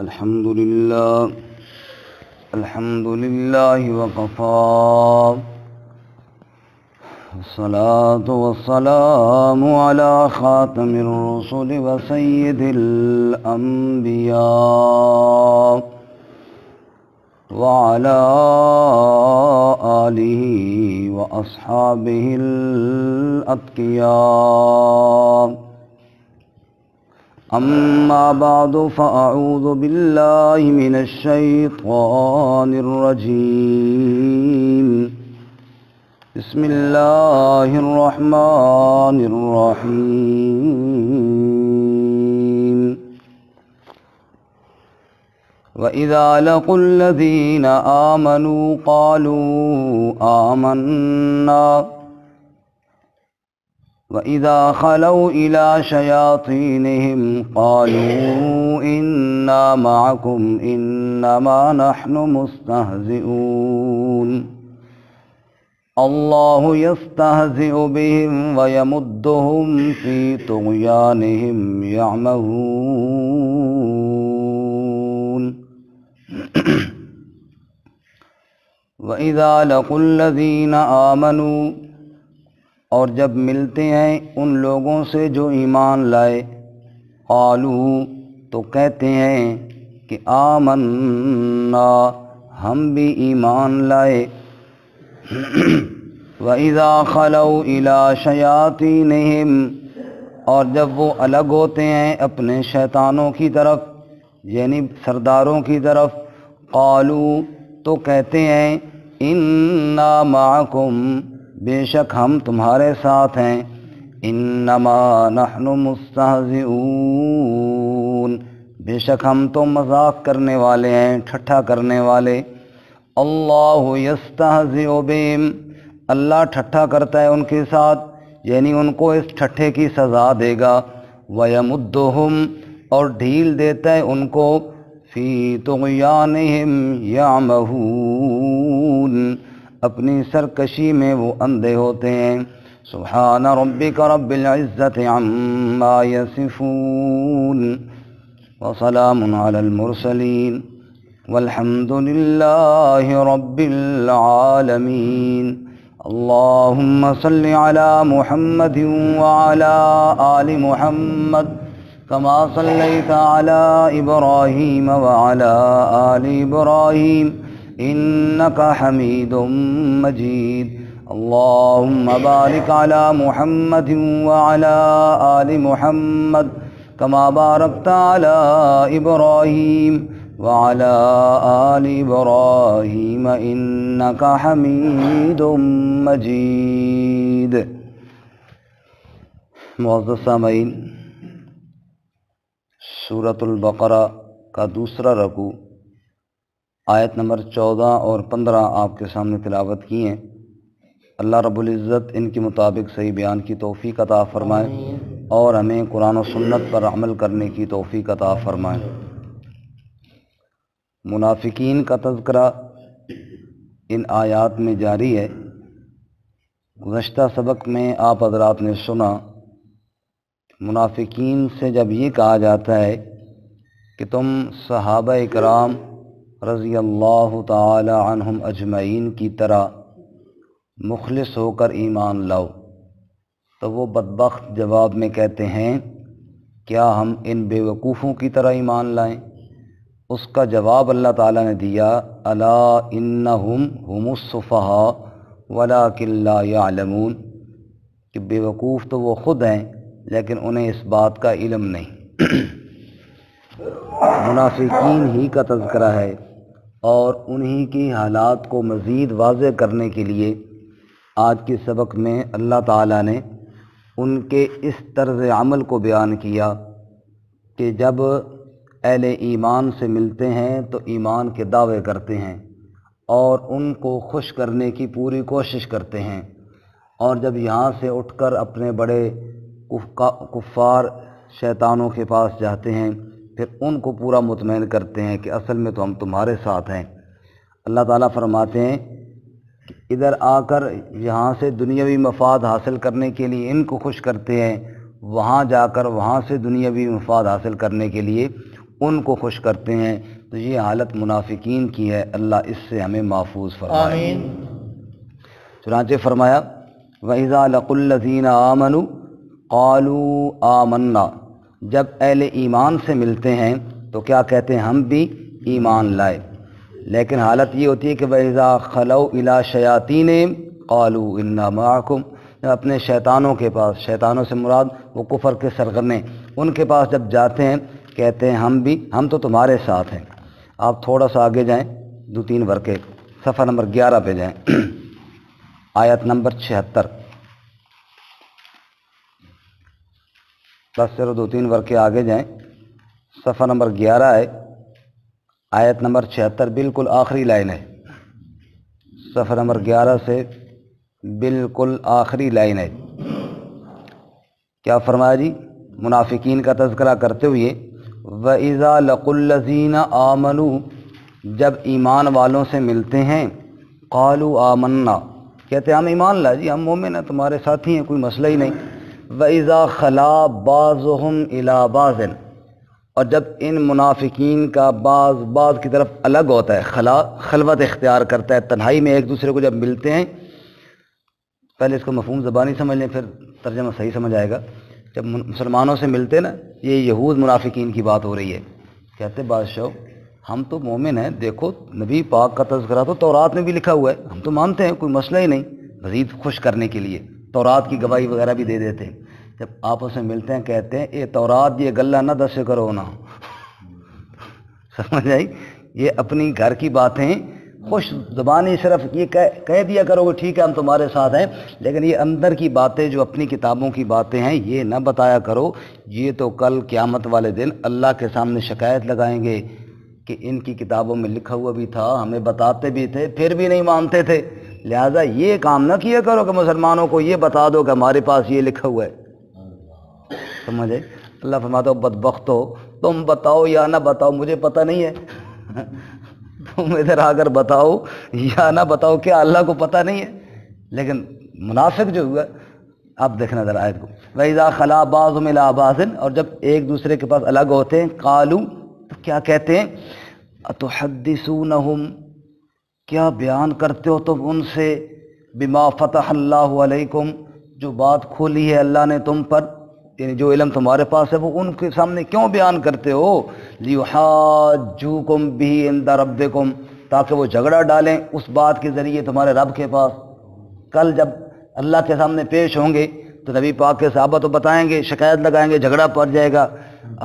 الحمد لله وكفى والصلاة والسلام على خاتم الرسل وسيد الأنبياء وعلى آله وأصحابه الأتقياء. أما بعد فأعوذ بالله من الشيطان الرجيم. بسم الله الرحمن الرحيم. وإذا لقوا الذين آمنوا قالوا آمنا وَإِذَا خَلَوْا إِلَى شَيَاطِينِهِمْ قَالُوا إِنَّا مَعَكُمْ إِنَّمَا نَحْنُ مُسْتَهْزِئُونَ. اللَّهُ يَسْتَهْزِئُ بِهِمْ وَيَمُدُّهُمْ فِي طُغْيَانِهِمْ يَعْمَهُونَ. وَإِذَا لَقُوا الَّذِينَ آمَنُوا، اور جب ملتے ہیں ان لوگوں سے جو ایمان لائے، قالو تو کہتے ہیں کہ آمنا ہم بھی ایمان لائے. وَإِذَا خَلَوْا إِلَى شَيَاطِينِهِمْ، اور جب وہ الگ ہوتے ہیں اپنے شیطانوں کی طرف یعنی سرداروں کی طرف، قالو تو کہتے ہیں اِنَّا مَعَكُمْ بے شک ہم تمہارے ساتھ ہیں، انما نحن مستہزئون بے شک ہم تو مذاق کرنے والے ہیں، ٹھٹھا کرنے والے. اللہ یستہزئ بہم، اللہ ٹھٹھا کرتا ہے ان کے ساتھ یعنی ان کو اس ٹھٹھے کی سزا دے گا. ویمدہم اور ڈھیل دیتا ہے ان کو، فی طغیانہم یعمہون اپنی سرکشی میں وہ اندھے ہوتے ہیں. سبحان ربک رب العزت عما یصفون وسلام علی المرسلین والحمد للہ رب العالمین. اللہم صل علی محمد وعلی آل محمد کما صلیت علی ابراہیم وعلی آل ابراہیم انک حمید مجید. اللہم بارک علی محمد وعلی آل محمد کما بارکت علی ابراہیم وعلی آل ابراہیم انک حمید مجید. معزز سامعین، سورۃ البقرہ کا دوسرا رکوع آیت نمبر 14 اور 15 آپ کے سامنے تلاوت کی ہیں. اللہ رب العزت ان کے مطابق صحیح بیان کی توفیق عطا فرمائے اور ہمیں قرآن و سنت پر عمل کرنے کی توفیق عطا فرمائے. منافقین کا تذکرہ ان آیات میں جاری ہے. گزشتہ سبق میں آپ حضرات نے سنا منافقین سے جب یہ کہا جاتا ہے کہ تم صحابہ کرام رضی اللہ تعالی عنہم اجمعین کی طرح مخلص ہو کر ایمان لاؤ، تو وہ بدبخت جواب میں کہتے ہیں کیا ہم ان بے وقوفوں کی طرح ایمان لائیں؟ اس کا جواب اللہ تعالیٰ نے دیا، الا انہم هم السفہاء ولکن لا یعلمون، کہ بے وقوف تو وہ خود ہیں لیکن انہیں اس بات کا علم نہیں. منافقین ہی کا تذکرہ ہے اور انہی کی حالات کو مزید واضح کرنے کے لیے آج کے سبق میں اللہ تعالیٰ نے ان کے اس طرز عمل کو بیان کیا کہ جب اہل ایمان سے ملتے ہیں تو ایمان کے دعوے کرتے ہیں اور ان کو خوش کرنے کی پوری کوشش کرتے ہیں، اور جب یہاں سے اٹھ کر اپنے بڑے کفار شیطانوں کے پاس جاتے ہیں پھر ان کو پورا مطمئن کرتے ہیں کہ اصل میں تو ہم تمہارے ساتھ ہیں. اللہ تعالیٰ فرماتے ہیں کہ ادھر آ کر یہاں سے دنیاوی مفاد حاصل کرنے کے لیے ان کو خوش کرتے ہیں، وہاں جا کر وہاں سے دنیاوی مفاد حاصل کرنے کے لیے ان کو خوش کرتے ہیں۔ تو یہ حالت منافقین کی ہے، اللہ اس سے ہمیں محفوظ فرمائے۔ آمین۔ چنانچہ فرمایا وَإِذَا لَقُوا الَّذِينَ آمَنُوا قَالُوا آمَنَّا، جب اہل ایمان سے ملتے ہیں تو کیا کہتے ہیں؟ ہم بھی ایمان لائے۔ لیکن حالت یہ ہوتی ہے کہ وَإِذَا خَلَوْا إِلَىٰ شَيَاطِينِهِمْ قَالُوا إِنَّا مَعَكُمْ، اپنے شیطانوں کے پاس، شیطانوں سے مراد وہ کفر کے سرغنے، ان کے پاس جب جاتے ہیں کہتے ہیں ہم تو تمہارے ساتھ ہیں۔ آپ تھوڑا سا آگے جائیں، 2-3 ورقے، صفحہ نمبر 11 پہ جائیں، آیت نمبر 76، بس چلو 2-3 ورقے آگے جائیں، صفحہ نمبر 11 ہے، آیت نمبر 76، بالکل آخری لائن ہے، صفحہ نمبر 11 سے بالکل آخری لائن ہے۔ کیا فرمایا جی؟ منافقین کا تذکرہ کرتے ہوئے وَإِذَا لَقُوا الَّذِينَ آمَنُوا، جب ایمان والوں سے ملتے ہیں قَالُوا آمَنَّا، کہتے ہیں ہم ایمان لائے جی، ہم مومن ہیں، تمہارے ساتھی ہیں، کوئی مسئلہ ہی نہیں۔ وَإِذَا خَلَا بَعْضُهُمْ إِلَىٰ بَعْضٍ، اور جب ان منافقین کا بعض کی طرف الگ ہوتا ہے، خلوت اختیار کرتا ہے، تنہائی میں ایک دوسرے کو جب ملتے ہیں، پہلے اس کو مفہوم زبانی سمجھ لیں پھر ترجمہ صحیح سمجھ آئے گا۔ جب مسلمانوں سے ملتے نا، یہ یہود منافقین کی بات ہو رہی ہے، کہتے بادشاہ ہم تو مومن ہیں، دیکھو نبی پاک کا تذکرہ تو تورات میں بھی لکھا ہوا ہے، ہم تو مانتے ہیں، کوئی مسئلہ ہی نہیں، مزید خوش کرنے کے لیے تورات کی گواہی وغیرہ بھی دے دیتے ہیں۔ جب آپس میں ملتے ہیں کہتے ہیں اے تورات یہ گلہ نہ دس کرو نا، سمجھ آئی؟ یہ اپنی گھر کی باتیں خوش زبانی صرف یہ کہہ دیا کرو کہ ٹھیک ہے ہم تمہارے ساتھ ہیں، لیکن یہ اندر کی باتیں جو اپنی کتابوں کی باتیں ہیں یہ نہ بتایا کرو، یہ تو کل قیامت والے دن اللہ کے سامنے شکایت لگائیں گے کہ ان کی کتابوں میں لکھا ہوا بھی تھا، ہمیں بتاتے بھی تھے، پھر بھی نہیں مانتے تھے، لہٰذا یہ کام نہ کیا کرو کہ مسلمانوں کو یہ بتا دو کہ ہمارے پاس یہ لکھا ہوا ہے۔ سمجھے؟ اللہ فرماتا ہو بدبختو، تم بتاؤ یا نہ بتاؤ مجھے پتہ نہیں ہے، تم ادھر آ کر بتاؤ یا نہ بتاؤ، کیا اللہ کو پتہ نہیں ہے؟ لیکن منافق جو ہوا، آپ دیکھنا ذرا آیت کو، وَإِذَا خَلَا بَعْضُهُمْ إِلَىٰ بَعْضٍ، اور جب ایک دوسرے کے پاس الگ ہوتے ہیں، قَالُوا، تو کیا کہتے ہیں؟ أَتُحَدِّثُونَهُمْ، کیا بیان کرتے ہو تم ان سے، بِمَا فَتَحَ اللَّهُ عَلَيْكُمْ، جو بات کھولی ہے اللہ نے تم پر، یعنی جو علم تمہارے پاس ہے وہ ان کے سامنے کیوں بیان کرتے ہو؟ لِيُحَاجُّوكُمْ بِهِ عِندَ رَبِّكُمْ، تاکہ وہ جھگڑا ڈالیں اس بات کے ذریعے تمہارے رب کے پاس۔ کل جب اللہ کے سامنے پیش ہوں گے تو نبی پاک کے صحابہ تو بتائیں گے، شکایت لگائیں گے، جھگڑا پڑ جائے گا۔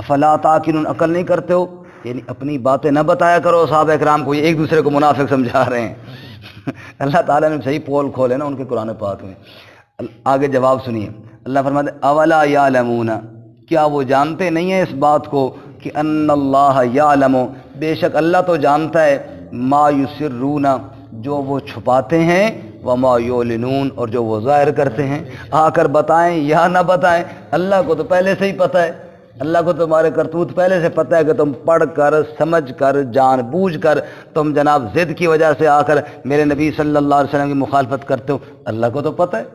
افلا تعقلون، عقل نہیں کرتے ہو؟ یعنی اپنی باتیں نہ بتایا کرو صحابہ کرام کو، یہ ایک دوسرے کو منافق سمجھا رہے ہیں۔ اللہ تعالیٰ نے صحیح پول کھولے نا ان کے قرآن پاک میں۔ آگے جواب سنیے، اللہ فرماتے اولا یعلمون، کیا وہ جانتے نہیں ہیں اس بات کو کہ ان اللہ یعلم، بے شک اللہ تو جانتا ہے، ما یسرون، جو وہ چھپاتے ہیں، وما یعلنون، اور جو وہ ظاہر کرتے ہیں۔ آ کر بتائیں یا نہ بتائیں، اللہ کو تو پہلے سے ہی پتہ ہے، اللہ کو تمہارے کرتوت پہلے سے پتہ ہے کہ تم پڑھ کر، سمجھ کر، جان بوجھ کر تم جناب ضد کی وجہ سے آ کر میرے نبی صلی اللہ علیہ وسلم کی مخالفت کرتے ہو، اللہ کو تو پتہ ہے۔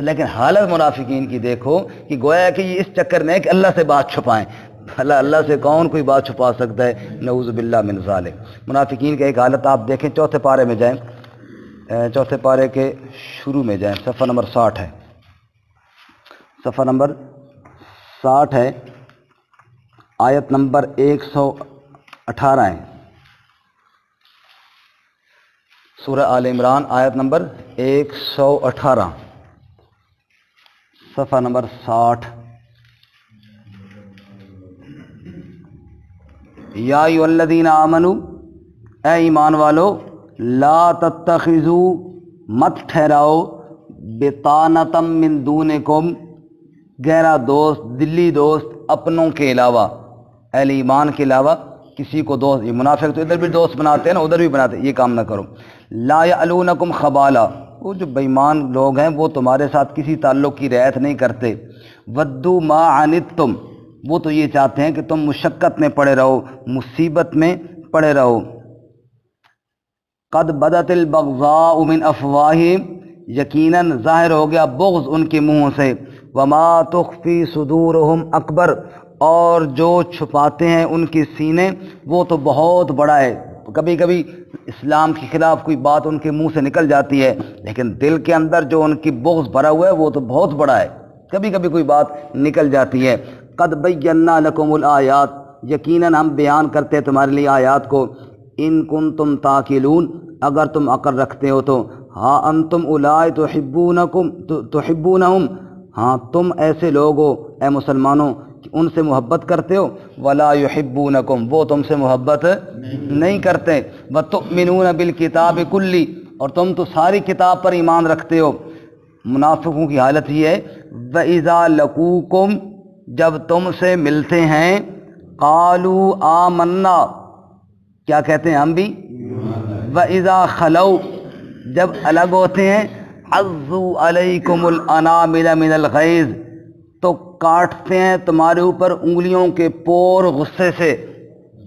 لیکن حالت منافقین کی دیکھو کہ گویا کہ یہ اس چکر میں ہے کہ اللہ سے بات چھپائیں۔ اللہ سے کون کوئی بات چھپا سکتا ہے؟ نعوذ باللہ من ذالک۔ منافقین کا ایک حالت آپ دیکھیں، چوتھے پارے میں جائیں، چوتھے پارے کے شروع میں جائیں، صفحہ نمبر 60 ہے، صفحہ نمبر 60 ہے، آیت نمبر 118 ہے، سورہ آل عمران، آیت نمبر 118، صفحہ نمبر 60۔ یا ایھا الذین آمنوا، اے ایمان والو، لا تتخذوا، مت ٹھہراؤ، بطانۃ من دونکم، گہرا دوست، دلی دوست اپنوں کے علاوہ، اہل ایمان کے علاوہ کسی کو دوست، یہ منافق تو ادھر بھی دوست بناتے ہیں نا، ادھر بھی بناتے ہیں، یہ کام نہ کرو۔ لا یعلونکم خبالا، وہ جو بےمان لوگ ہیں وہ تمہارے ساتھ کسی تعلق کی رعایت نہیں کرتے۔ ودوا ما عنتم، وہ تو یہ چاہتے ہیں کہ تم مشقت میں پڑے رہو، مصیبت میں پڑے رہو۔ قد بدت البغضاء من افواہہم، یقیناً ظاہر ہو گیا بغض ان کے منہوں سے۔ وما تخفی صدورہم اکبر، اور جو چھپاتے ہیں ان کی سینے وہ تو بہت بڑا ہے۔ کبھی کبھی اسلام کے خلاف کوئی بات ان کے منہ سے نکل جاتی ہے، لیکن دل کے اندر جو ان کی بغض بھرا ہوا ہے وہ تو بہت بڑا ہے، کبھی کبھی کوئی بات نکل جاتی ہے۔ قد بینا لکم الآیات، یقیناً ہم بیان کرتے ہیں تمہارے لیے آیات کو، ان کنتم تعقلون، اگر تم عقل رکھتے ہو تو۔ ہاں انتم اولئک تحبونہم، ہاں تم ایسے لوگ ہو اے مسلمانوں کہ ان سے محبت کرتے ہو، ولا یحبونکم، وہ تم سے محبت نہیں کرتے، وتؤمنون بالکتاب کلی، اور تم تو ساری کتاب پر ایمان رکھتے ہو۔ منافقوں کی حالت یہ ہے، وَإِذَا لَقُوكُمْ، جب تم سے ملتے ہیں، قالوا آمنا، کیا کہتے ہیں ہم بھی، وَإِذَا خَلَوْا، جب الگ ہوتے ہیں، عَضُّوا عَلَيْكُمُ الْأَنَامِلَ مِنَ الْغَيْظِ، تو کاٹتے ہیں تمہارے اوپر انگلیوں کے پور غصے سے،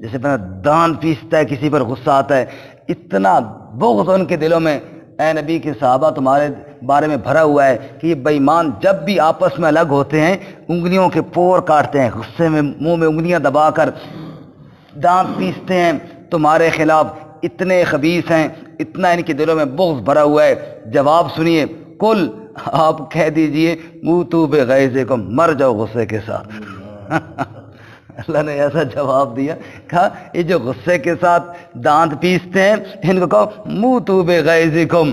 جیسے دان پیستا ہے کسی پر غصہ آتا ہے، اتنا بغض ان کے دلوں میں۔ اے نبی کے صحابہ تمہارے بارے میں بھرا ہوا ہے کہ یہ بے ایمان جب بھی آپس میں الگ ہوتے ہیں انگلیوں کے پور کاٹتے ہیں، غصے میں منہ میں انگلیاں دبا کر دانت پیستے ہیں تمہارے خلاف، اتنے خبیث ہیں، اتنا ان کے دلوں میں بغض بھرا ہوا ہے۔ جواب سنیے، کل، آپ کہہ دیجئے، موتوا بغیظکم، مر جاؤ غصے کے ساتھ۔ اللہ نے ایسا جواب دیا، کہا یہ جو غصے کے ساتھ دانت پیستے ہیں ان کو کہو موتوا بغیظکم،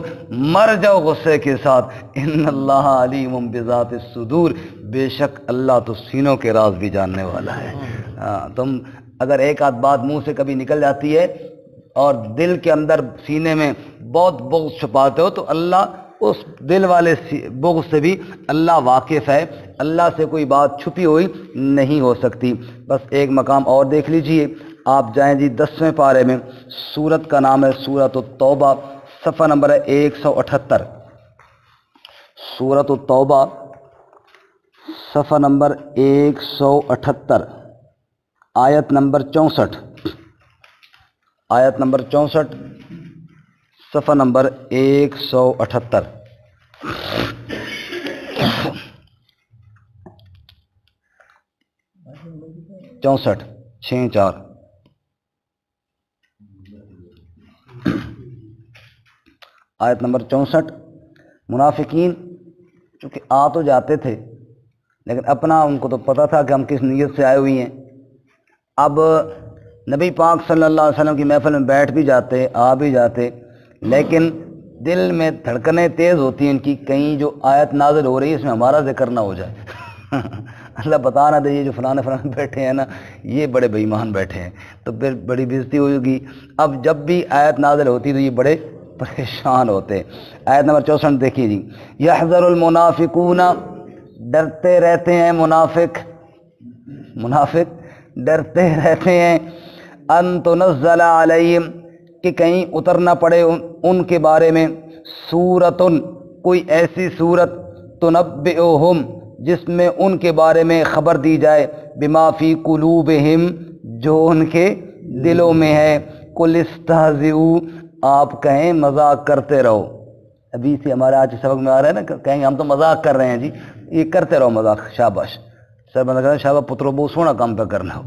مر جاؤ غصے کے ساتھ، ان اللہ علیم بذات الصدور، بے شک اللہ تو سینوں کے راز بھی جاننے والا ہے۔ تم اگر ایک آدھ بات منہ سے کبھی نکل جاتی ہے اور دل کے اندر سینے میں بہت بغض چھپاتے ہو تو اللہ اس دل والے بغض سے بھی اللہ واقف ہے، اللہ سے کوئی بات چھپی ہوئی نہیں ہو سکتی۔ بس ایک مقام اور دیکھ لیجئے، آپ جائیں جی 10ویں پارے میں، سورت کا نام ہے سورۃ التوبہ، صفحہ نمبر ہے 178، سورۃ التوبہ صفحہ نمبر 178، آیت نمبر 64، آیت نمبر 64، صفحہ نمبر 178۔ چونسٹھ 64، آیت نمبر 64۔ منافقین چونکہ آ تو جاتے تھے لیکن اپنا ان کو تو پتہ تھا کہ ہم کس نیت سے آئے ہوئی ہیں، اب نبی پاک صلی اللہ علیہ وسلم کی محفل میں بیٹھ بھی جاتے، آ بھی جاتے، لیکن دل میں دھڑکنیں تیز ہوتی ہیں ان کی، کہیں جو آیت نازل ہو رہی ہے اس میں ہمارا ذکر نہ ہو جائے، اللہ بتا نہ دے یہ جو فلانے بیٹھے ہیں نا یہ بڑے بے ایمان بیٹھے ہیں، تو پھر بڑی بےزتی ہوگی۔ اب جب بھی آیت نازل ہوتی تو یہ بڑے پریشان ہوتے۔ آیت نمبر 64 دیکھیے جی، یحذر المنافقون، ڈرتے رہتے ہیں منافق ڈرتے رہتے ہیں، ان تنزل علیہم، کہ کہیں اتر نہ پڑے ان کے بارے میں، سورتن، کوئی ایسی سورت، تنبئہم، جس میں ان کے بارے میں خبر دی جائے، بما فی قلوبہم، جو ان کے دلوں میں ہے، قل استہزئوا، آپ کہیں مذاق کرتے رہو۔ ابھی سے ہمارے آج سبق میں آ رہا ہے نا، کہیں ہم تو مذاق کر رہے ہیں جی، یہ کرتے رہو مذاق، شاباش، سر بندہ کہتا ہے شاباش پترو بہت سونا کام پہ کرنا ہو،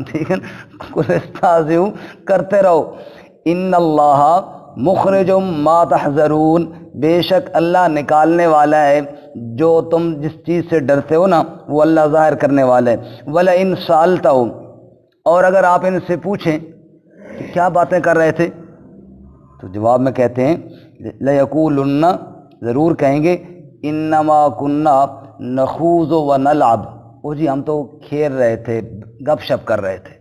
ٹھیک ہے نا، قل استہزئوا، کرتے رہو، ان اللہ مخرج ما تحذرون، بے شک اللہ نکالنے والا ہے جو تم جس چیز سے ڈرتے ہو نا وہ اللہ ظاہر کرنے والا ہے۔ وَلَئِن سَأَلْتَهُمْ، اور اگر آپ ان سے پوچھیں کہ کیا باتیں کر رہے تھے تو جواب میں کہتے ہیں لَيَقُولُنَّ، ضرور کہیں گے، إِنَّمَا كُنَّا نَخُوضُ وَنَلْعَبُ، وہ جی ہم تو کھیل رہے تھے، گپ شپ کر رہے تھے،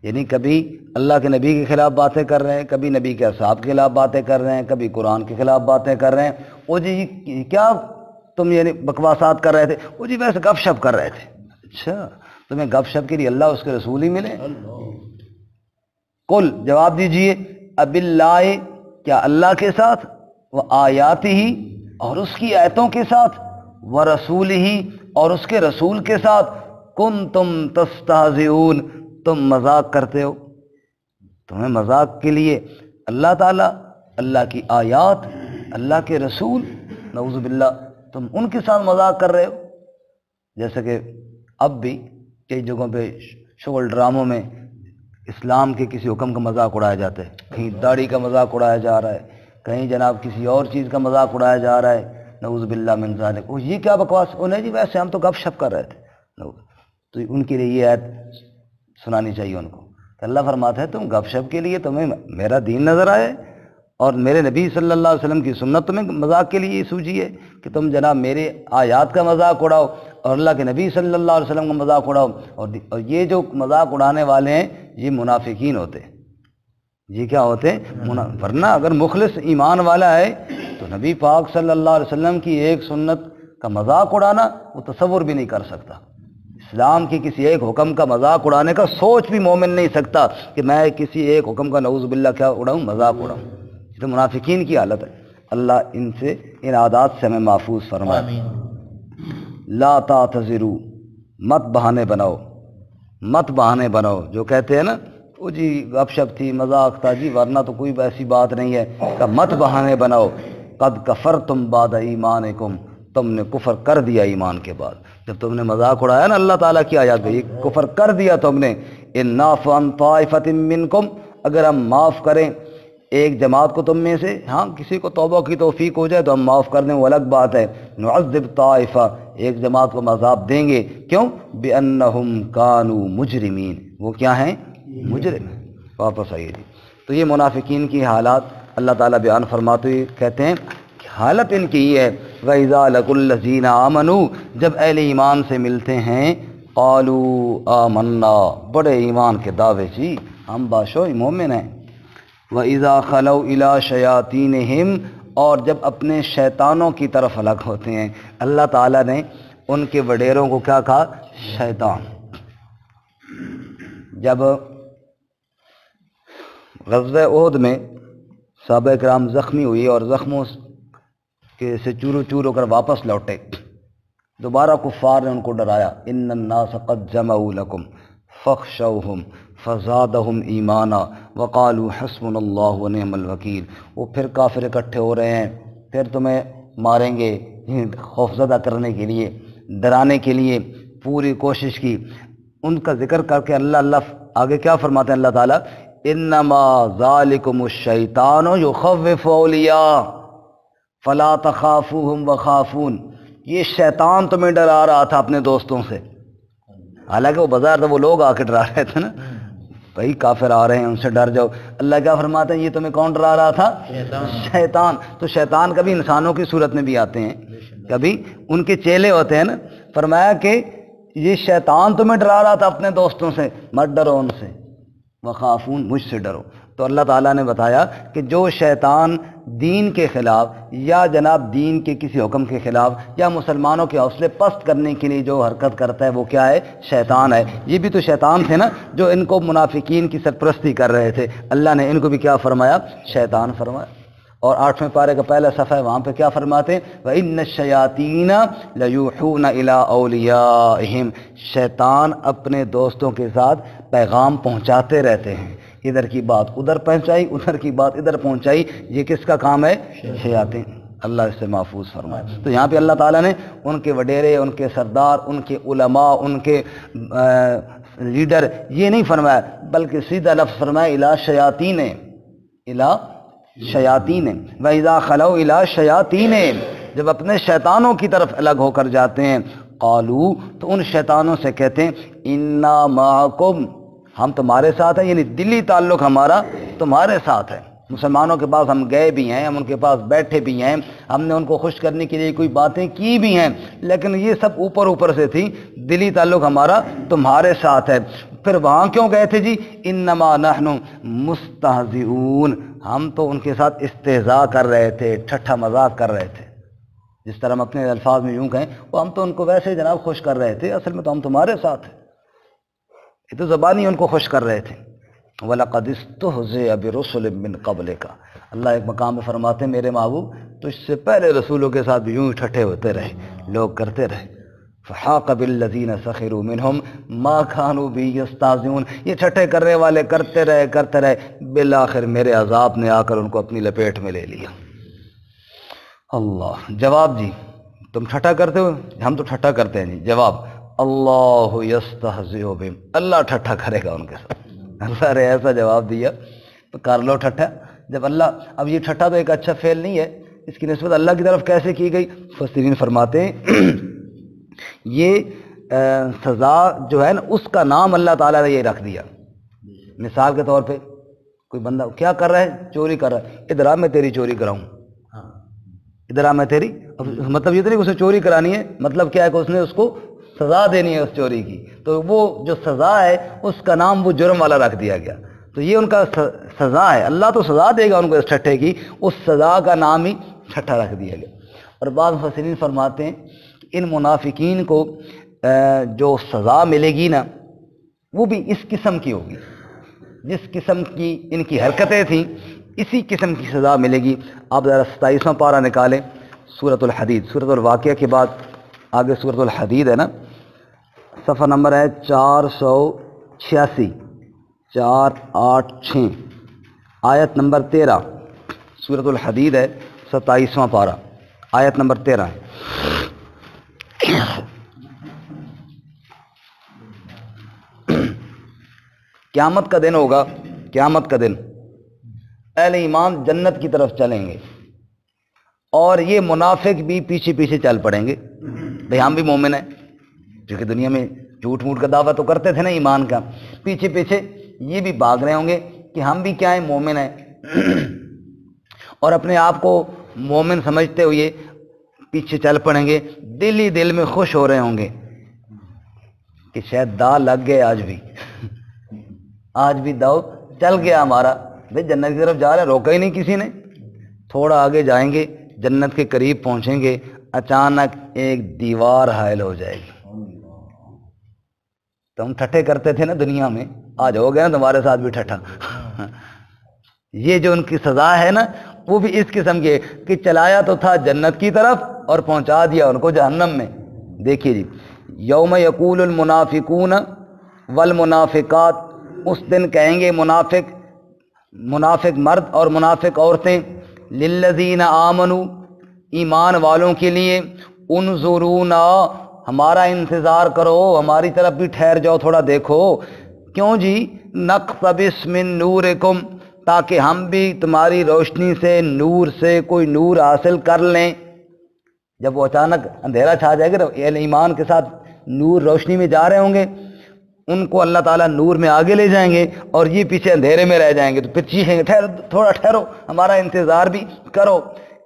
یعنی کبھی اللہ کے نبی کے خلاف باتیں کر رہے ہیں، کبھی نبی کے اصحاب کے خلاف باتیں کر رہے ہیں، کبھی قرآن کے خلاف باتیں کر رہے ہیں، وہ جی کیا تم یعنی بکواسات کر رہے تھے، وہ جی ویسے گپ شپ کر رہے تھے۔ اچھا تمہیں گپ شپ کے لیے اللہ اس کے رسول ہی ملے؟ قل، جواب دیجئے، اب اللہ، کیا اللہ کے ساتھ، وہ آیات ہی، اور اس کی آیتوں کے ساتھ، وہ رسول ہی، اور اس کے رسول کے ساتھ، کنتم تستہزئون، تم مذاق کرتے ہو، تمہیں مذاق کے لیے اللہ تعالیٰ، اللہ کی آیات، اللہ کے رسول، نعوذ باللہ، تم ان کے ساتھ مذاق کر رہے ہو۔ جیسے کہ اب بھی کئی جگہوں پہ شغل ڈراموں میں اسلام کے کسی حکم کا مذاق اڑایا جاتا ہے، کہیں داڑھی کا مذاق اڑایا جا رہا ہے، کہیں جناب کسی اور چیز کا مذاق اڑایا جا رہا ہے، نعوذ باللہ من ذالک۔ وہ یہ کیا بکواس، نہیں جی ویسے ہم تو گپ شپ کر رہے تھے۔ تو ان کے لیے یہ آیت سنانی چاہیے ان کو کہ اللہ فرماتا ہے تم گپ شپ کے لیے تمہیں میرا دین نظر آئے اور میرے نبی صلی اللہ علیہ وسلم کی سنت تمہیں مذاق کے لیے سوچی ہے کہ تم جناب میرے آیات کا مذاق اڑاؤ اور اللہ کے نبی صلی اللہ علیہ وسلم کا مذاق اڑاؤ۔ اور یہ جو مذاق اڑانے والے ہیں یہ منافقین ہوتے ہیں۔ یہ کیا ہوتے ہیں؟ ورنہ اگر مخلص ایمان والا ہے تو نبی پاک صلی اللہ علیہ وسلم کی ایک سنت کا مذاق اڑانا وہ تصور بھی نہیں کر سکتا۔ اسلام کی کسی ایک حکم کا مذاق اڑانے کا سوچ بھی مومن نہیں سکتا کہ میں کسی ایک حکم کا نعوذ باللہ کیا اڑاؤں، مذاق اڑاؤں۔ یہ تو منافقین کی حالت ہے۔ اللہ ان سے، ان عادات سے ہمیں محفوظ فرمائے۔ لا تعتذروا، مت بہانے بناؤ، مت بہانے بناؤ۔ جو کہتے ہیں نا وہ جی گپ شپ تھی، مذاق تھا جی، ورنہ تو کوئی ایسی بات نہیں ہے، کہ مت بہانے بناؤ۔ قد کفرتم بعد ایمانکم، تم نے کفر کر دیا ایمان کے بعد۔ جب تم نے مذاق اڑایا نا اللہ تعالیٰ کی آیات پہ، یہ کفر کر دیا تم نے۔ ان نعفو عن طائفۃ منکم، اگر ہم معاف کریں ایک جماعت کو تم میں سے، ہاں کسی کو توبہ کی توفیق ہو جائے تو ہم معاف کر دیں، وہ الگ بات ہے۔ نعذب طائفہ، ایک جماعت کو عذاب دیں گے، کیوں؟ بأنہم کانوا مجرمین، وہ کیا ہیں؟ مجرم ہیں۔ واپس آئیے جی۔ تو یہ منافقین کی حالات اللہ تعالیٰ بیان فرماتے ہوئے کہتے ہیں کہ حالت ان کی یہ ہے، وَإِذَا لَقُوا الَّذِينَ آمَنُوا، جب اہل ایمان سے ملتے ہیں، قَالُوا آمَنَّا، بڑے ایمان کے دعوے، جی ہم باشو مومن ہیں۔ وَإِذَا خَلَوْا إِلَىٰ شَيَاطِینِهِمْ، اور جب اپنے شیطانوں کی طرف الگ ہوتے ہیں۔ اللہ تعالیٰ نے ان کے وڈیروں کو کیا کہا؟ شیطان۔ جب غزوہ احد میں صحابہ کرام زخمی ہوئی اور زخموں کے سے چورو چور ہو کر واپس لوٹے، دوبارہ کفار نے ان کو ڈرایا، ان الناس قد جمعوا لکم فاخشوہم فزادہم ایمانا وقالوا حسبنا اللہ ونعم الوکیل۔ وہ پھر کافر اکٹھے ہو رہے ہیں، پھر تمہیں ماریں گے، خوفزدہ کرنے کے لیے، ڈرانے کے لیے پوری کوشش کی۔ ان کا ذکر کر کے اللہ آگے کیا فرماتے ہیں اللہ تعالیٰ؟ انما ذالکم الشیطان یخوف اولیاء فلا تخافوہم وخافون، یہ شیطان تمہیں ڈرا رہا تھا اپنے دوستوں سے، حالانکہ وہ بظاہر تو وہ لوگ آ کے ڈرا رہے تھے نا، بھائی کافر آ رہے ہیں ان سے ڈر جاؤ۔ اللہ کیا فرماتے ہیں؟ یہ تمہیں کون ڈرا رہا تھا؟ شیطان۔ تو شیطان کبھی انسانوں کی صورت میں بھی آتے ہیں، کبھی ان کے چیلے ہوتے ہیں نا۔ فرمایا کہ یہ شیطان تمہیں ڈرا رہا تھا اپنے دوستوں سے، مت ڈرو ان سے، وخافون، مجھ سے ڈرو۔ تو اللہ تعالیٰ نے بتایا کہ جو شیطان دین کے خلاف یا جناب دین کے کسی حکم کے خلاف یا مسلمانوں کے حوصلے پست کرنے کے لیے جو حرکت کرتا ہے وہ کیا ہے؟ شیطان ہے۔ یہ بھی تو شیطان تھے نا جو ان کو منافقین کی سرپرستی کر رہے تھے، اللہ نے ان کو بھی کیا فرمایا؟ شیطان فرمایا۔ اور 8ویں پارے کا پہلا صفحہ ہے، وہاں پہ کیا فرماتے ہیں؟ وَإِنَّ الشَّيَاطِينَ لَيُوحُونَ إِلَىٰ أَوْلِيَائِهِمْ، شیطان اپنے دوستوں کے ساتھ پیغام پہنچاتے رہتے ہیں، ادھر کی بات ادھر پہنچائی، ادھر کی بات ادھر پہنچائی۔ یہ کس کا کام ہے؟ شیاطین۔ اللہ اس سے محفوظ فرمائے۔ تو یہاں پہ اللہ تعالیٰ نے ان کے وڈیرے، ان کے سردار، ان کے علماء، ان کے لیڈر یہ نہیں فرمایا، بلکہ سیدھا لفظ فرمایا اِلیٰ شیاطین، اِلیٰ شیاطین۔ وَإِذَا خَلَوْا إِلَىٰ شَيَاطِینِهِمْ، جب اپنے شیطانوں کی طرف الگ ہو کر جاتے ہیں، قالوا، تو ان شیطانوں سے کہتے ہیں، اِنَّا مَعَكُمْ، ہم تمہارے ساتھ ہیں، یعنی دلی تعلق ہمارا تمہارے ساتھ ہے۔ مسلمانوں کے پاس ہم گئے بھی ہیں، ہم ان کے پاس بیٹھے بھی ہیں، ہم نے ان کو خوش کرنے کے لیے کوئی باتیں کی بھی ہیں، لیکن یہ سب اوپر اوپر سے تھی، دلی تعلق ہمارا تمہارے ساتھ ہے۔ پھر وہاں کیوں گئے تھے جی؟ انما نحن مستہزئون، ہم تو ان کے ساتھ استہزاء کر رہے تھے، ٹھٹھا مذاق کر رہے تھے، جس طرح ہم اپنے الفاظ میں یوں کہیں، وہ ہم تو ان کو ویسے جناب خوش کر رہے تھے، اصل میں تو ہم تمہارے ساتھ ہیں، یہ تو زبانی ان کو خوش کر رہے تھے۔ وَلَقَدِ اسْتُهْزِئَ بِرُسُلٍ مِّن قَبْلِكَ، اللہ ایک مقام میں فرماتے ہیں میرے محبوب تو اس سے پہلے رسولوں کے ساتھ بھی یوں ہی ٹھٹھے ہوتے رہے، لوگ کرتے رہے۔ فَحَاقَ بِالَّذِينَ سَخِرُوا مِنْهُمْ مَا كَانُوا بِهِ يَسْتَهْزِئُونَ، یہ ٹھٹھے کرنے والے کرتے رہے، بالآخر میرے عذاب نے آ کر ان کو اپنی لپیٹ میں لے لیا۔ اللہ جواب جی، تم ٹھٹھا کرتے ہو، ہم تو ٹھٹھا کرتے ہیں جی۔ جواب، اللہ یستہزئ بہم، اللہ ٹھٹھا کرے گا ان کے ساتھ۔ اللہ نے ایسا جواب دیا تو کر لو ٹھٹھا۔ جب اللہ، اب یہ ٹھٹھا تو ایک اچھا فعل نہیں ہے، اس کی نسبت اللہ کی طرف کیسے کی گئی؟ مفسرین فرماتے ہیں یہ سزا جو ہے نا، اس کا نام اللہ تعالیٰ نے یہ رکھ دیا۔ مثال کے طور پہ کوئی بندہ کیا کر رہا ہے؟ چوری کر رہا ہے، ادھر آ میں تیری چوری کراؤں، ادھر آ میں تیری، مطلب یہ تو نہیں کہ اسے چوری کرانی ہے، مطلب کیا ہے کہ اس نے اس کو سزا دینی ہے اس چوری کی، تو وہ جو سزا ہے اس کا نام وہ جرم والا رکھ دیا گیا۔ تو یہ ان کا سزا ہے، اللہ تو سزا دے گا ان کو اس ٹھٹھے کی، اس سزا کا نام ہی ٹھٹھا رکھ دیا گیا۔ اور بعض مفسرین فرماتے ہیں کہ ان منافقین کو جو سزا ملے گی نا، وہ بھی اس قسم کی ہوگی، جس قسم کی ان کی حرکتیں تھیں اسی قسم کی سزا ملے گی۔ آپ ذرا 27واں پارہ نکالیں، سورۃ الحدید، سورۃ الواقعہ کے بعد آگے سورۃ الحدید ہے نا، صفحہ نمبر ہے 486، 486 آیت نمبر 13، سورۃ الحدید ہے 27واں پارہ، آیت نمبر 13 ہے۔ قیامت کا دن ہوگا، قیامت کا دن اہل ایمان جنت کی طرف چلیں گے اور یہ منافق بھی پیچھے پیچھے چل پڑیں گے۔ بھئی ہم بھی مومن ہیں، کیونکہ دنیا میں جھوٹ موٹ کا دعویٰ تو کرتے تھے نا ایمان کا، پیچھے پیچھے یہ بھی بھاگ رہے ہوں گے کہ ہم بھی کیا ہیں، مومن ہیں، اور اپنے آپ کو مومن سمجھتے ہوئے پیچھے چل پڑیں گے، دل ہی دل میں خوش ہو رہے ہوں گے کہ شاید داؤ لگ گئے، آج بھی داؤ چل گیا ہمارا، بھئی جنت کی طرف جا رہے ہیں، روکا ہی نہیں کسی نے۔ تھوڑا آگے جائیں گے، جنت کے قریب پہنچیں گے، اچانک ایک دیوار حائل ہو جائے گی۔ تو ہم ٹھٹھے کرتے تھے نا دنیا میں، آج ہو گیا نا تمہارے ساتھ بھی ٹھٹھا۔ یہ جو ان کی سزا ہے نا، وہ بھی اس قسم کی ہے کہ چلایا تو تھا جنت کی طرف اور پہنچا دیا ان کو جہنم میں۔ دیکھیے جی، یوم یقول المنافقون والمنافقات، اس دن کہیں گے منافق مرد اور منافق عورتیں، للذین آمنوا، ایمان والوں کے لیے، انظرونا، ہمارا انتظار کرو، ہماری طرف بھی ٹھہر جاؤ، تھوڑا دیکھو۔ کیوں جی؟ نقتبس من نورکم، تاکہ ہم بھی تمہاری روشنی سے، نور سے کوئی نور حاصل کر لیں۔ جب وہ اچانک اندھیرا چھا جائے گا تو اہل ایمان کے ساتھ نور روشنی میں جا رہے ہوں گے، ان کو اللہ تعالیٰ نور میں آگے لے جائیں گے اور یہ پیچھے اندھیرے میں رہ جائیں گے، تو پھر چیخیں گے تھوڑا ٹھہرو، ہمارا انتظار بھی کرو۔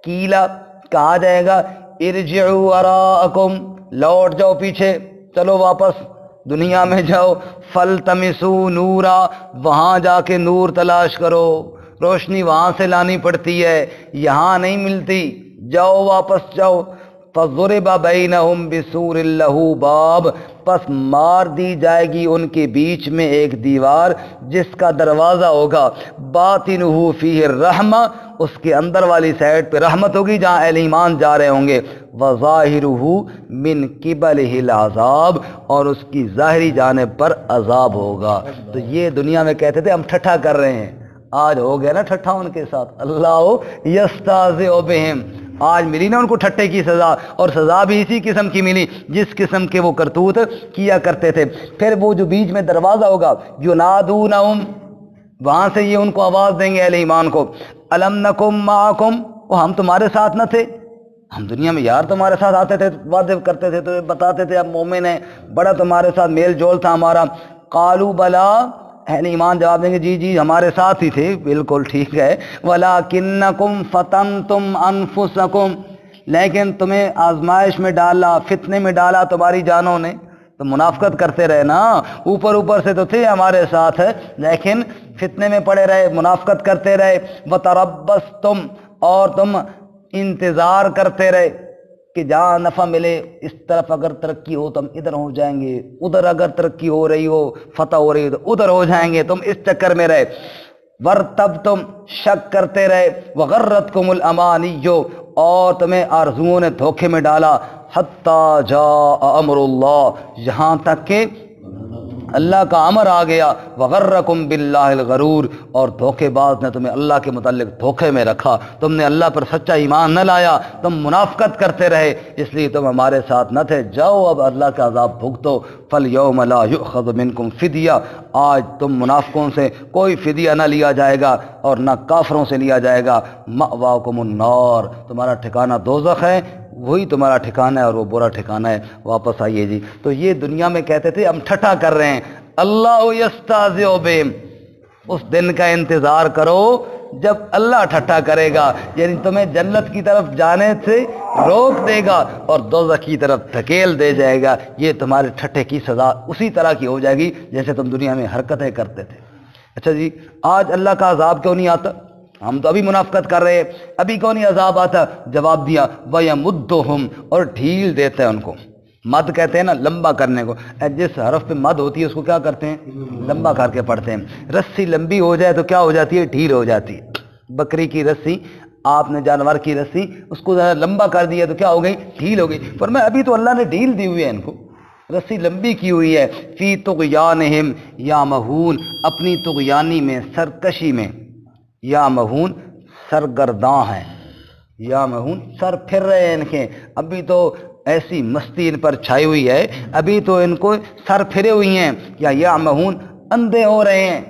کیلا، کہا جائے گا ارجعوا وراءکم، لوٹ جاؤ پیچھے، چلو واپس دنیا میں جاؤ، فالتمسوا نورا، وہاں جا کے نور تلاش کرو، روشنی وہاں سے لانی پڑتی ہے، یہاں نہیں ملتی، جاؤ واپس جاؤ۔ فضرب بینہم بسور لہ باب، پس مار دی جائے گی ان کے بیچ میں ایک دیوار جس کا دروازہ ہوگا، باطنہ فیہ الرحمہ، اس کے اندر والی سائڈ پہ رحمت ہوگی جہاں اہل ایمان جا رہے ہوں گے، وظاہرہ من قبلہ العذاب، اور اس کی ظاہری جانب پر عذاب ہوگا۔ تو یہ دنیا میں کہتے تھے ہم ٹھٹھا کر رہے ہیں، آج ہو گیا نا ٹھٹھا ان کے ساتھ، اللہ یستہزئ بہم، آج ملی نا ان کو ٹھٹھے کی سزا، اور سزا بھی اسی قسم کی ملی جس قسم کے وہ کرتوت کیا کرتے تھے۔ پھر وہ جو بیچ میں دروازہ ہوگا، ینادونہم، وہاں سے یہ ان کو آواز دیں گے اہل ایمان کو، الم نکم معکم، وہ ہم تمہارے ساتھ نہ تھے؟ ہم دنیا میں یار تمہارے ساتھ آتے تھے، وعدے کرتے تھے، تو بتاتے تھے اب مومن ہیں، بڑا تمہارے ساتھ میل جول تھا ہمارا۔ قالوا بلا، اہل ایمان جواب دیں گے جی جی ہمارے ساتھ ہی تھے، بالکل ٹھیک ہے، وَلَٰكِنَّكُمْ فَتَنْتُمْ أَنفُسَكُمْ، لیکن تمہیں آزمائش میں ڈالا، فتنے میں ڈالا تمہاری جانوں نے، تو منافقت کرتے رہے نا، اوپر سے تو تھے ہمارے ساتھ، لیکن فتنے میں پڑے رہے، منافقت کرتے رہے، وَتَرَبَّصْتُمْ، اور تم انتظار کرتے رہے کہ جہاں نفع ملے، اس طرف اگر ترقی ہو تو ہم ادھر ہو جائیں گے، ادھر اگر ترقی ہو رہی ہو، فتح ہو رہی ہو تو ادھر ہو جائیں گے، تم اس چکر میں رہے۔ وَارْتَبْتُمْ، شک کرتے رہے، وَغَرَّتْكُمُ الْأَمَانِيُّ، اور تمہیں آرزوؤں نے دھوکے میں ڈالا، حَتَّى جَاءَ أَمْرُ اللَّهِ، یہاں تک کہ اللہ کا امر آ گیا، وغرکم باللہ الغرور، اور دھوکے باز نے تمہیں اللہ کے متعلق دھوکے میں رکھا، تم نے اللہ پر سچا ایمان نہ لایا، تم منافقت کرتے رہے، اس لیے تم ہمارے ساتھ نہ تھے، جاؤ اب اللہ کا عذاب بھگتو۔ فالیوم لا یؤخذ منکم فدیہ، آج تم منافقوں سے کوئی فدیہ نہ لیا جائے گا اور نہ کافروں سے لیا جائے گا، مأواکم النار، تمہارا ٹھکانہ دوزخ ہے، وہی تمہارا ٹھکانہ ہے اور وہ برا ٹھکانہ ہے۔ واپس آئیے جی۔ تو یہ دنیا میں کہتے تھے ہم ٹھٹھا کر رہے ہیں، اللہ یستہزئ بہم، اس دن کا انتظار کرو جب اللہ ٹھٹھا کرے گا، یعنی تمہیں جنت کی طرف جانے سے روک دے گا اور دوزخ کی طرف دھکیل دے جائے گا۔ یہ تمہارے ٹھٹھے کی سزا اسی طرح کی ہو جائے گی جیسے تم دنیا میں حرکتیں کرتے تھے۔ اچھا جی، آج اللہ کا عذاب کیوں نہیں آتا؟ ہم تو ابھی منافقت کر رہے ہیں، ابھی کیوں نہیں عذاب آتا؟ جواب دیا، وَيَمُدُّهُمْ، اور ڈھیل دیتے ہیں ان کو۔ مد کہتے ہیں نا لمبا کرنے کو، جس حرف پہ مد ہوتی ہے اس کو کیا کرتے ہیں؟ لمبا کر کے پڑھتے ہیں۔ رسی لمبی ہو جائے تو کیا ہو جاتی ہے؟ ڈھیل ہو جاتی ہے۔ بکری کی رسی، آپ نے جانور کی رسی اس کو ذرا لمبا کر دیا تو کیا ہو گئی؟ ڈھیل ہو گئی۔ فرمایا ابھی تو اللہ نے ڈھیل دی ہوئی ہے ان کو، رسی لمبی کی ہوئی ہے۔ فی طغیانہم یعمہون، اپنی طغیانی میں، سرکشی میں، یعمہون سرگرداں ہیں، یعمہون سر پھر رہے ہیں ان کے، ابھی تو ایسی مستی ان پر چھائی ہوئی ہے، ابھی تو ان کو سر پھرے ہوئی ہیں، یا یعمہون اندھے ہو رہے ہیں،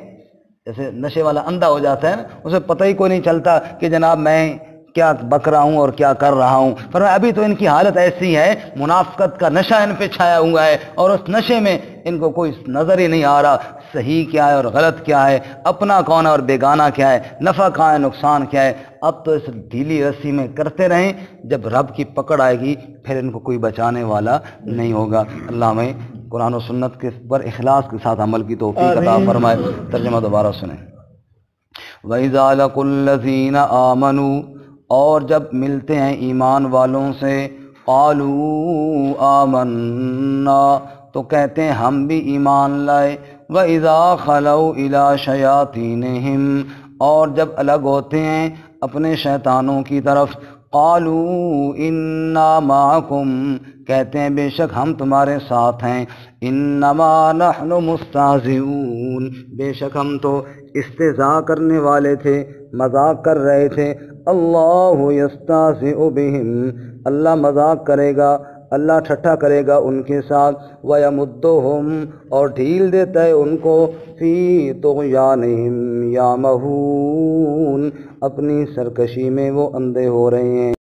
جیسے نشے والا اندھا ہو جاتا ہے نا، اسے پتہ ہی کوئی نہیں چلتا کہ جناب میں کیا بک رہا ہوں اور کیا کر رہا ہوں۔ فرمایا ابھی تو ان کی حالت ایسی ہے، منافقت کا نشہ ان پہ چھایا ہوا ہے، اور اس نشے میں ان کو کوئی نظر ہی نہیں آ رہا صحیح کیا ہے اور غلط کیا ہے، اپنا کون ہے اور بیگانہ کیا ہے، نفع کہاں ہے نقصان کیا ہے۔ اب تو اس ڈھیلی رسی میں کرتے رہیں، جب رب کی پکڑ آئے گی پھر ان کو کوئی بچانے والا نہیں ہوگا۔ اللہ ہمیں قرآن و سنت کے پر اخلاص کے ساتھ عمل کی توفیق عطا فرمائے۔ ترجمہ دوبارہ سنیں۔ وَإِذَا لَقُوا الَّذِينَ آمَنُوا، اور جب ملتے ہیں ایمان والوں سے، قَالُوا آمَنَّا، تو کہتے ہیں ہم بھی ایمان لائے، وَإِذَا خَلَوْا إِلَىٰ شَيَاطِینِهِمْ، اور جب الگ ہوتے ہیں اپنے شیطانوں کی طرف، قَالُوا إِنَّا مَعَكُمْ، کہتے ہیں بے شک ہم تمہارے ساتھ ہیں، انما نحن مستہزئون، بے شک ہم تو استہزاء کرنے والے تھے، مذاق کر رہے تھے۔ اللہ یستہزئ بہم، اللہ مذاق کرے گا، اللہ ٹھٹھا کرے گا ان کے ساتھ، وَيَمُدُّهُمْ، اور ڈھیل دیتا ہے ان کو، فی طغیانہم یعمہون، اپنی سرکشی میں وہ اندھے ہو رہے ہیں۔